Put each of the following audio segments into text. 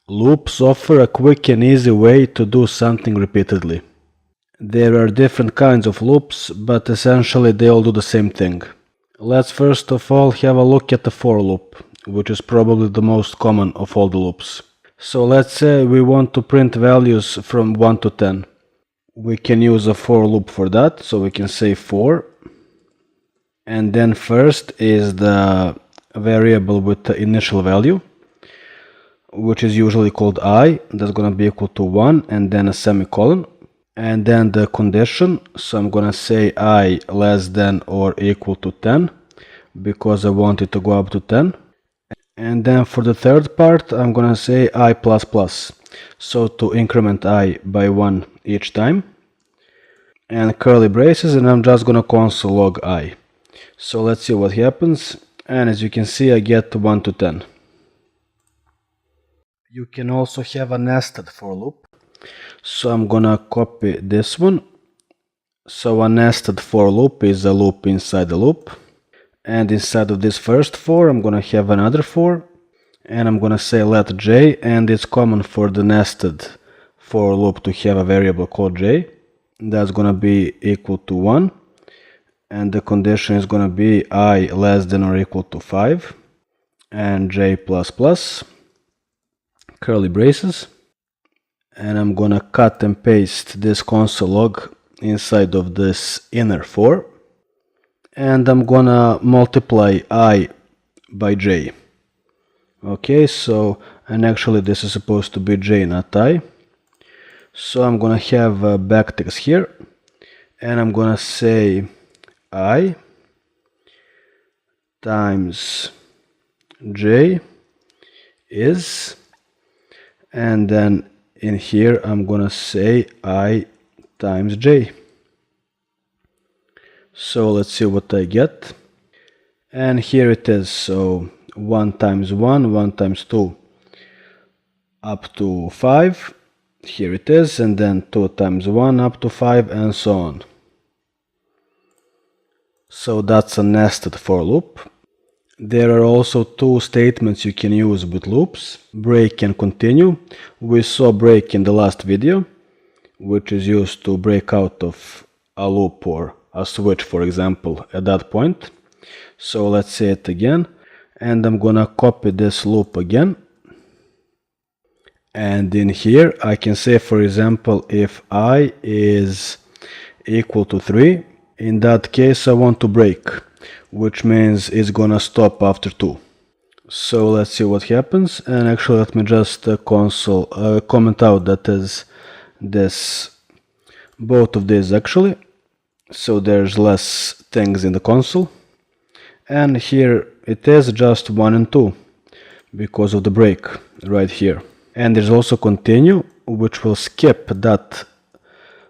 Loops offer a quick and easy way to do something repeatedly. There are different kinds of loops, but essentially they all do the same thing. Let's first of all have a look at the for loop, which is probably the most common of all the loops. So let's say we want to print values from 1 to 10. We can use a for loop for that, so we can say for, and then first is the variable with the initial value, which is usually called I, that's gonna be equal to 1, and then a semicolon, and then the condition, so I'm gonna say I less than or equal to 10, because I want it to go up to 10. And then for the third part, I'm gonna say I++, so to increment I by 1 each time, and curly braces, and I'm just gonna console log I. So let's see what happens, and as you can see I get 1 to 10. You can also have a nested for loop, so I'm gonna copy this one. So a nested for loop is a loop inside a loop, and inside of this first for I'm gonna have another for, and I'm gonna say let j, and it's common for the nested for loop to have a variable called j. That's gonna be equal to 1, and the condition is gonna be I less than or equal to 5, and j++, curly braces, and I'm gonna cut and paste this console log inside of this inner for, and I'm gonna multiply I by j. Okay, so, and actually this is supposed to be j, not I. So I'm gonna have a backticks here, and I'm gonna say I times j is, and then in here I'm gonna say I times j. So let's see what I get, and here it is. So 1 times 1, 1 times 2 up to 5, here it is, and then 2 times 1 up to 5, and so on. So that's a nested for loop. There are also two statements you can use with loops, break and continue. We saw break in the last video, which is used to break out of a loop or a switch, for example, at that point. So let's say it again, and I'm gonna copy this loop again, and in here I can say, for example, if I is equal to 3, in that case I want to break, which means it's gonna stop after 2. So let's see what happens, and actually let me just comment out that is this, both of these actually, so there's less things in the console, and here it is just 1 and 2 because of the break right here. And there's also continue, which will skip that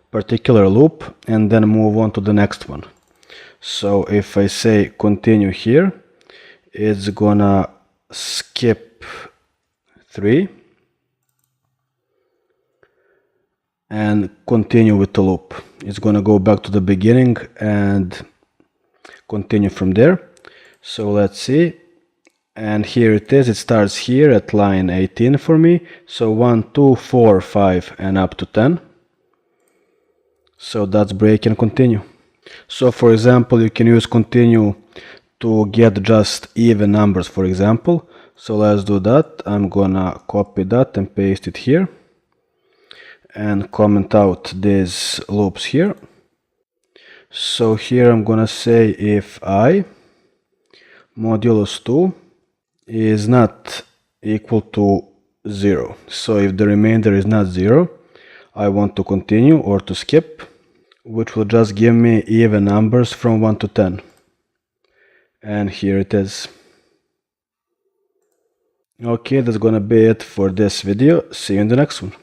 particular loop and then move on to the next one. So if I say continue here, it's gonna skip 3 and continue with the loop. It's gonna go back to the beginning and continue from there. So let's see, and here it is. It starts here at line 18 for me, so 1, 2, 4, 5 and up to 10. So that's break and continue. So for example, you can use continue to get just even numbers, for example. So let's do that. I'm gonna copy that and paste it here and comment out these loops here. So here I'm gonna say if I modulus 2 is not equal to 0. So if the remainder is not 0, I want to continue or to skip, which will just give me even numbers from 1 to 10. And here it is. Okay, that's gonna be it for this video. See you in the next one.